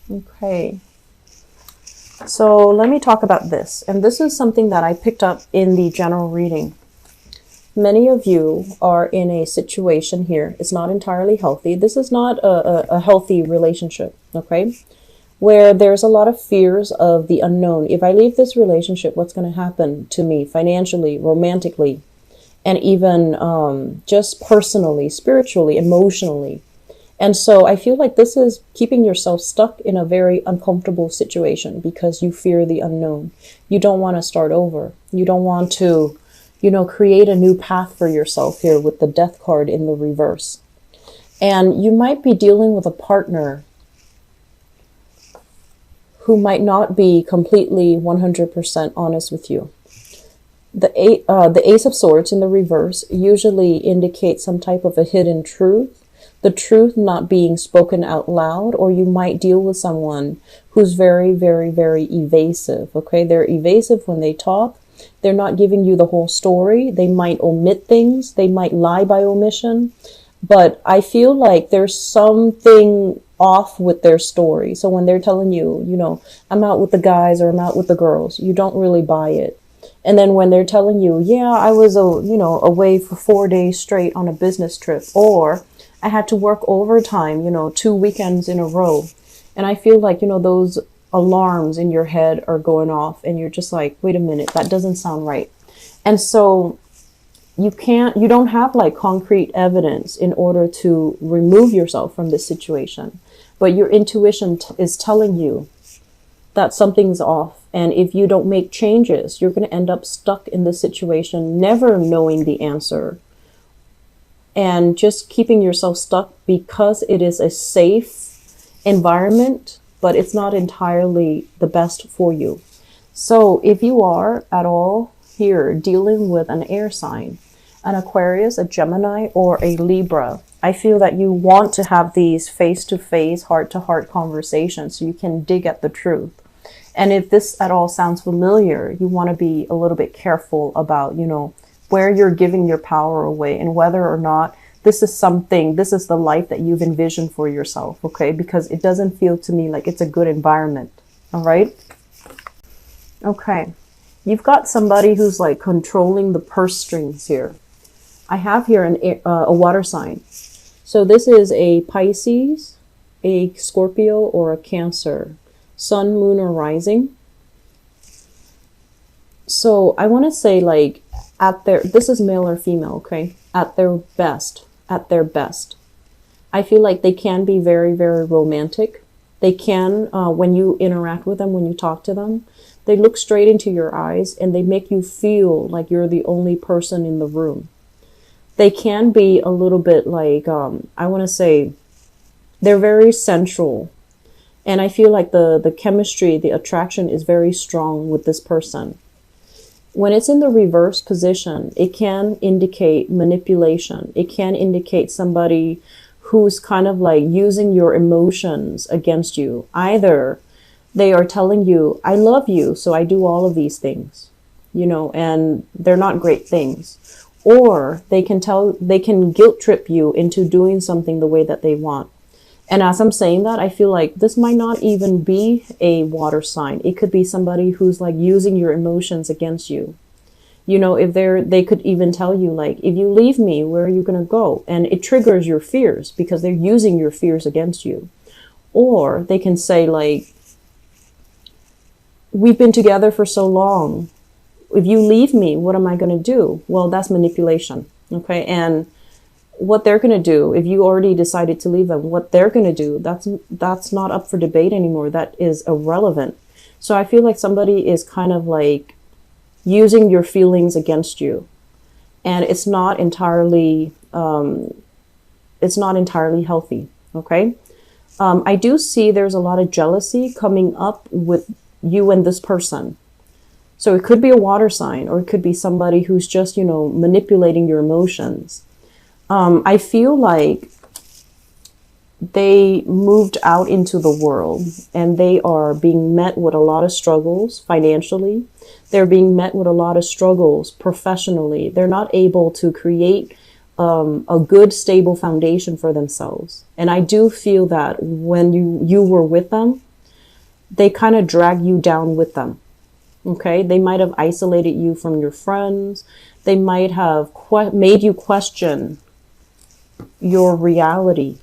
Okay. So let me talk about this. And this is something that I picked up in the general reading. Many of you are in a situation here. It's not entirely healthy. This is not a healthy relationship, okay? Where there's a lot of fears of the unknown. If I leave this relationship, what's going to happen to me financially, romantically, and even just personally, spiritually, emotionally? And so I feel like this is keeping yourself stuck in a very uncomfortable situation because you fear the unknown. You don't want to start over. You don't want to, create a new path for yourself here with the death card in the reverse. And you might be dealing with a partner who might not be completely 100% honest with you. The Ace of Swords in the reverse usually indicates some type of a hidden truth. The truth not being spoken out loud, or you might deal with someone who's very, very, very evasive. Okay, they're evasive when they talk. They're not giving you the whole story. They might omit things. They might lie by omission. But I feel like there's something off with their story. So when they're telling you, I'm out with the guys or I'm out with the girls, you don't really buy it. And then when they're telling you, yeah, I was, away for 4 days straight on a business trip, or I had to work overtime, 2 weekends in a row. And I feel like, those alarms in your head are going off and you're just like, wait a minute, that doesn't sound right. And so you don't have like concrete evidence in order to remove yourself from this situation. But your intuition is telling you that something's off. And if you don't make changes, you're going to end up stuck in this situation, never knowing the answer. And just keeping yourself stuck because it is a safe environment, but it's not entirely the best for you. So if you are at all here dealing with an air sign, an Aquarius, a Gemini, or a Libra, I feel that you want to have these face-to-face, heart-to-heart conversations so you can dig at the truth. And if this at all sounds familiar, you want to be a little bit careful about, where you're giving your power away and whether or not this is the life that you've envisioned for yourself, okay? Because it doesn't feel to me like it's a good environment, all right? Okay, you've got somebody who's like controlling the purse strings here. I have here a water sign. So this is a Pisces, a Scorpio, or a Cancer, Sun, Moon, or Rising. So I want to say like this is male or female, okay? At their best. I feel like they can be very, very romantic. They can, when you interact with them, when you talk to them, they look straight into your eyes and they make you feel like you're the only person in the room. They can be a little bit like, I want to say, they're very sensual. And I feel like the chemistry, the attraction is very strong with this person. When it's in the reverse position, it can indicate manipulation. It can indicate somebody who's kind of like using your emotions against you. Either they are telling you, I love you, so I do all of these things, and they're not great things. Or they can guilt trip you into doing something the way that they want. And as I'm saying that, I feel like this might not even be a water sign. It could be somebody who's like using your emotions against you. If they could even tell you like, if you leave me, where are you going to go? And it triggers your fears because they're using your fears against you. Or they can say like, we've been together for so long. If you leave me, what am I going to do? Well, that's manipulation. Okay. And what they're going to do, if you already decided to leave them, what they're going to do, that's not up for debate anymore. That is irrelevant. So I feel like somebody is kind of like using your feelings against you. And it's not entirely healthy. Okay. I do see there's a lot of jealousy coming up with you and this person. So it could be a water sign, or it could be somebody who's just, manipulating your emotions. I feel like they moved out into the world and they are being met with a lot of struggles financially. They're being met with a lot of struggles professionally. They're not able to create a good, stable foundation for themselves. And I do feel that when you were with them, they kind of drag you down with them. Okay, they might have isolated you from your friends. They might have made you question your reality.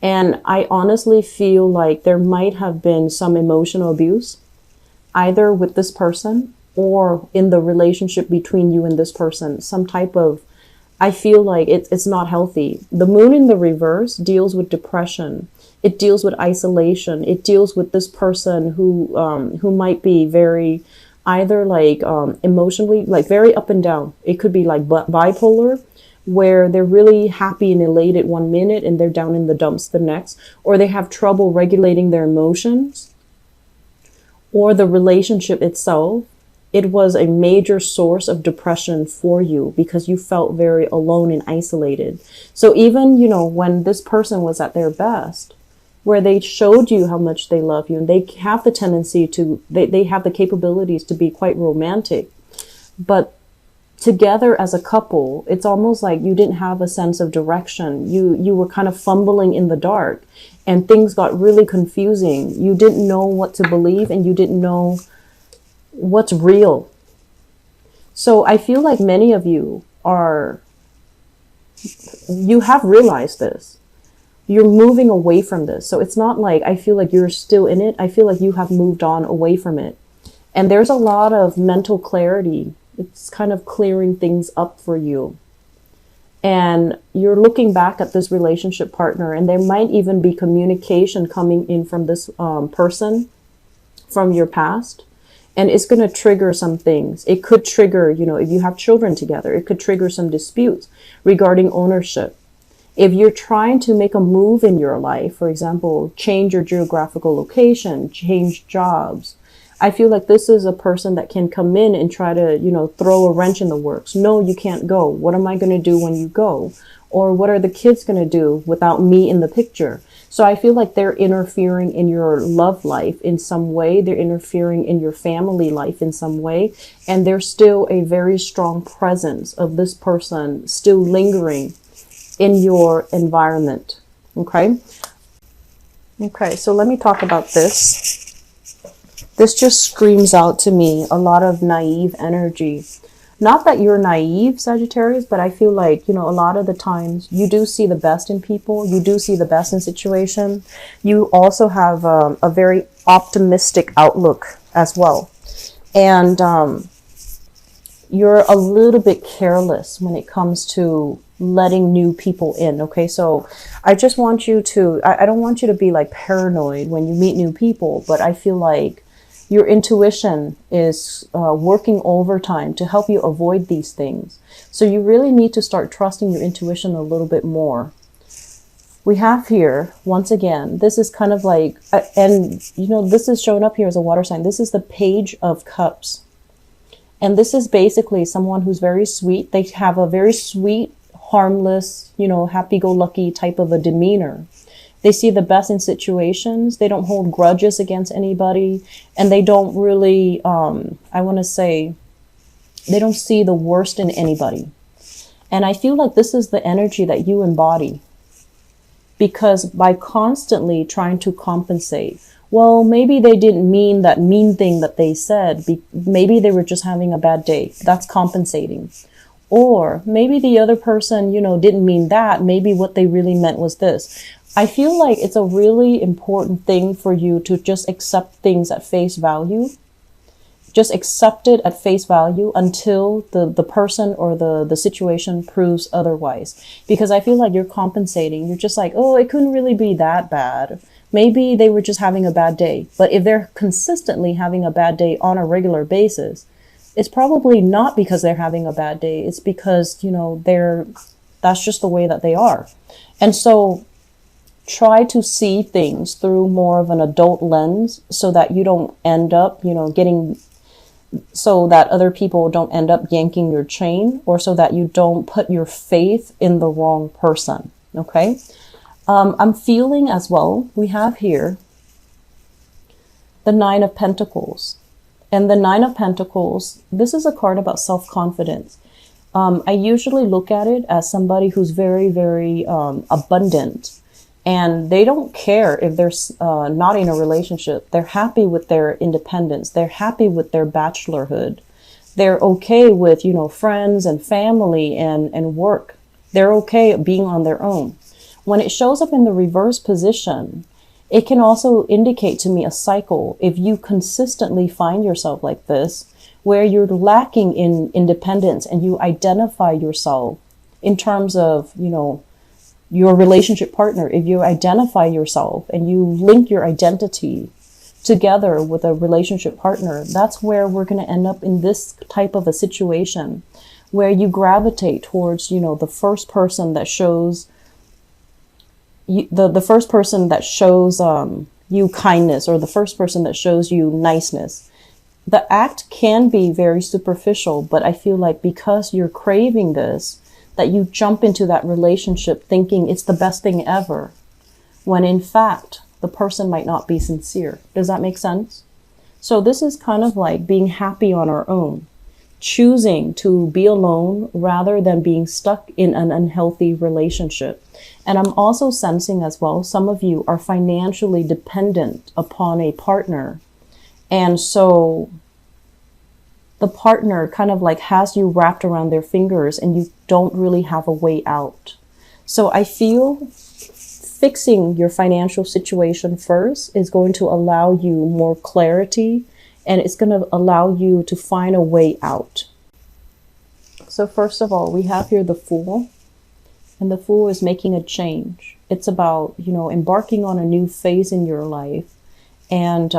And I honestly feel like there might have been some emotional abuse, either with this person or in the relationship between you and this person. Some type of, I feel like it's not healthy. The moon in the reverse deals with depression. It deals with isolation. It deals with this person who might be very, either like emotionally, like very up and down. It could be like bipolar, where they're really happy and elated one minute and they're down in the dumps the next, or they have trouble regulating their emotions, or the relationship itself. It was a major source of depression for you because you felt very alone and isolated. So even, you know, when this person was at their best, where they showed you how much they love you, and they have the tendency to, they have the capabilities to be quite romantic, but together as a couple, it's almost like you didn't have a sense of direction. You were kind of fumbling in the dark, and things got really confusing. You didn't know what to believe, and you didn't know what's real. So I feel like many of you you have realized this. You're moving away from this. So it's not like I feel like you're still in it. I feel like you have moved on away from it. And there's a lot of mental clarity. It's kind of clearing things up for you. And you're looking back at this relationship partner, and there might even be communication coming in from this person from your past. And it's going to trigger some things. It could trigger, you know, if you have children together, it could trigger some disputes regarding ownership. If you're trying to make a move in your life, for example, change your geographical location, change jobs, I feel like this is a person that can come in and try to, you know, throw a wrench in the works. No, you can't go. What am I going to do when you go? Or what are the kids going to do without me in the picture? So I feel like they're interfering in your love life in some way. They're interfering in your family life in some way. And there's still a very strong presence of this person still lingering in your environment. Okay. Okay. So let me talk about this. This just screams out to me a lot of naive energy. Not that you're naive, Sagittarius, but I feel like, you know, a lot of the times you do see the best in people. You do see the best in situation. You also have a very optimistic outlook as well. And you're a little bit careless when it comes to letting new people in. Okay, so I just want you to, I don't want you to be like paranoid when you meet new people, but I feel like your intuition is working overtime to help you avoid these things. So you really need to start trusting your intuition a little bit more. We have here, once again, this is kind of like, and you know, this is showing up here as a water sign. This is the Page of Cups. And this is basically someone who's very sweet. They have a very sweet, harmless, you know, happy-go-lucky type of a demeanor. They see the best in situations. They don't hold grudges against anybody. And they don't really, I want to say, they don't see the worst in anybody. And I feel like this is the energy that you embody. Because by constantly trying to compensate, well, maybe they didn't mean that mean thing that they said. Maybe they were just having a bad day. That's compensating. Or maybe the other person, you know, didn't mean that. Maybe what they really meant was this. I feel like it's a really important thing for you to just accept things at face value. Just accept it at face value until the person or the situation proves otherwise. Because I feel like you're compensating. You're just like, oh, it couldn't really be that bad. Maybe they were just having a bad day. But if they're consistently having a bad day on a regular basis, it's probably not because they're having a bad day. It's because, you know, that's just the way that they are. And so try to see things through more of an adult lens so that you don't end up, you know, so that other people don't end up yanking your chain, or so that you don't put your faith in the wrong person. Okay. I'm feeling as well, we have here the Nine of Pentacles. And the Nine of Pentacles, this is a card about self-confidence. I usually look at it as somebody who's very, very abundant. And they don't care if they're not in a relationship. They're happy with their independence. They're happy with their bachelorhood. They're okay with, you know, friends and family and work. They're okay being on their own. When it shows up in the reverse position, it can also indicate to me a cycle. If you consistently find yourself like this, where you're lacking in independence and you identify yourself in terms of, you know, your relationship partner, if you identify yourself and you link your identity together with a relationship partner, that's where we're going to end up in this type of a situation where you gravitate towards, you know, the first person that shows you, the first person that shows you kindness, or the first person that shows you niceness. The act can be very superficial, but I feel like because you're craving this, that you jump into that relationship thinking it's the best thing ever, when in fact, the person might not be sincere. Does that make sense? So this is kind of like being happy on our own, choosing to be alone rather than being stuck in an unhealthy relationship. And I'm also sensing as well, some of you are financially dependent upon a partner. And so the partner kind of like has you wrapped around their fingers and you don't really have a way out. So I feel fixing your financial situation first is going to allow you more clarity, and it's going to allow you to find a way out. So first of all, we have here the Fool, and the Fool is making a change. It's about, you know, embarking on a new phase in your life, and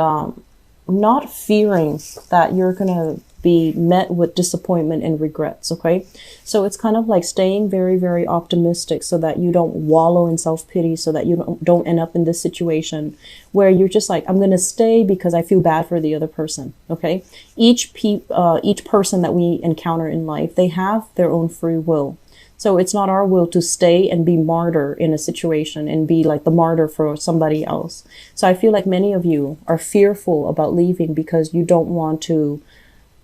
not fearing that you're going to be met with disappointment and regrets. Okay. So it's kind of like staying very, very optimistic so that you don't wallow in self-pity, so that you don't end up in this situation where you're just like, I'm going to stay because I feel bad for the other person. Okay. Each person that we encounter in life, they have their own free will. So it's not our will to stay and be martyr in a situation and be like the martyr for somebody else. So I feel like many of you are fearful about leaving because you don't want to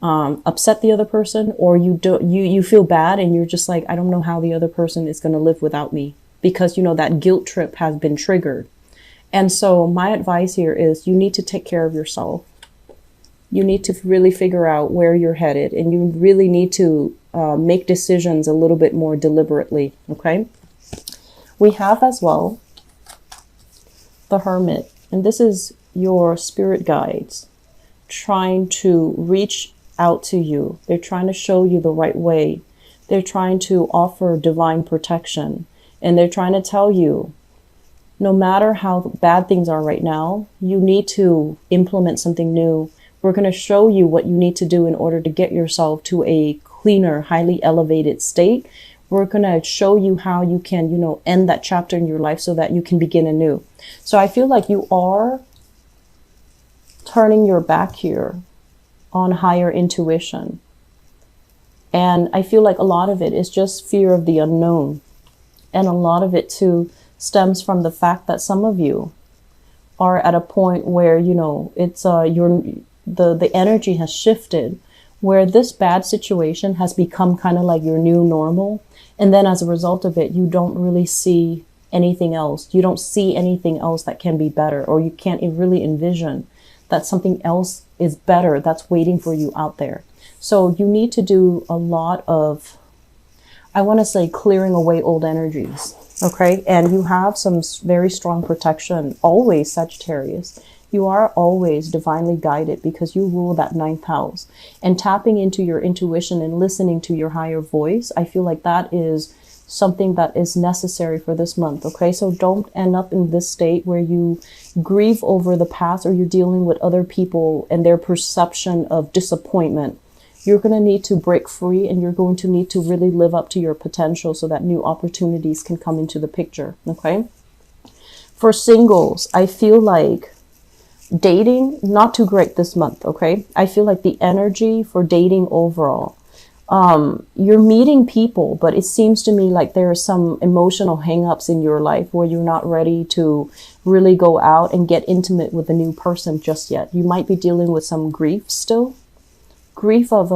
upset the other person, or you feel bad and you're just like, I don't know how the other person is going to live without me, because, you know, that guilt trip has been triggered. And so my advice here is you need to take care of yourself. You need to really figure out where you're headed, and you really need to make decisions a little bit more deliberately. Okay. We have as well the Hermit, and this is your spirit guides trying to reach out to you. They're trying to show you the right way. They're trying to offer divine protection, and they're trying to tell you, no matter how bad things are right now, you need to implement something new. We're going to show you what you need to do in order to get yourself to a cleaner, highly elevated state. We're going to show you how you can, you know, end that chapter in your life so that you can begin anew. So I feel like you are turning your back here on higher intuition. And I feel like a lot of it is just fear of the unknown. And a lot of it too stems from the fact that some of you are at a point where, you know, it's the energy has shifted, where this bad situation has become kind of like your new normal. And then as a result of it, you don't really see anything else. You don't see anything else that can be better, or you can't really envision that something else is better that's waiting for you out there. So you need to do a lot of, I want to say, clearing away old energies. Okay. And you have some very strong protection always, Sagittarius. You are always divinely guided because you rule that 9th house, and tapping into your intuition and listening to your higher voice. I feel like that is something that is necessary for this month. Okay. So don't end up in this state where you grieve over the past, or you're dealing with other people and their perception of disappointment. You're going to need to break free, and you're going to need to really live up to your potential so that new opportunities can come into the picture. Okay. For singles, I feel like dating, not too great this month. Okay. I feel like the energy for dating overall, you're meeting people, but it seems to me like there are some emotional hangups in your life where you're not ready to really go out and get intimate with a new person just yet. You might be dealing with some grief still. Grief of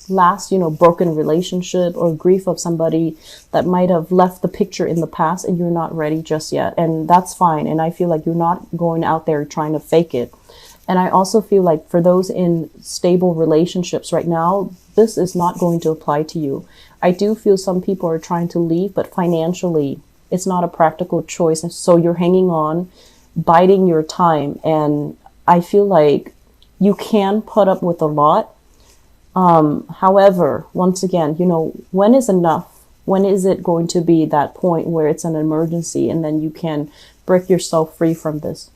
last, broken relationship or grief of somebody that might have left the picture in the past, and you're not ready just yet. And that's fine. And I feel like you're not going out there trying to fake it. And I also feel like for those in stable relationships right now, this is not going to apply to you. I do feel some people are trying to leave, but financially, it's not a practical choice. And so you're hanging on, biding your time. And I feel like you can put up with a lot. However, once again, when is enough? When is it going to be that point where it's an emergency and then you can break yourself free from this?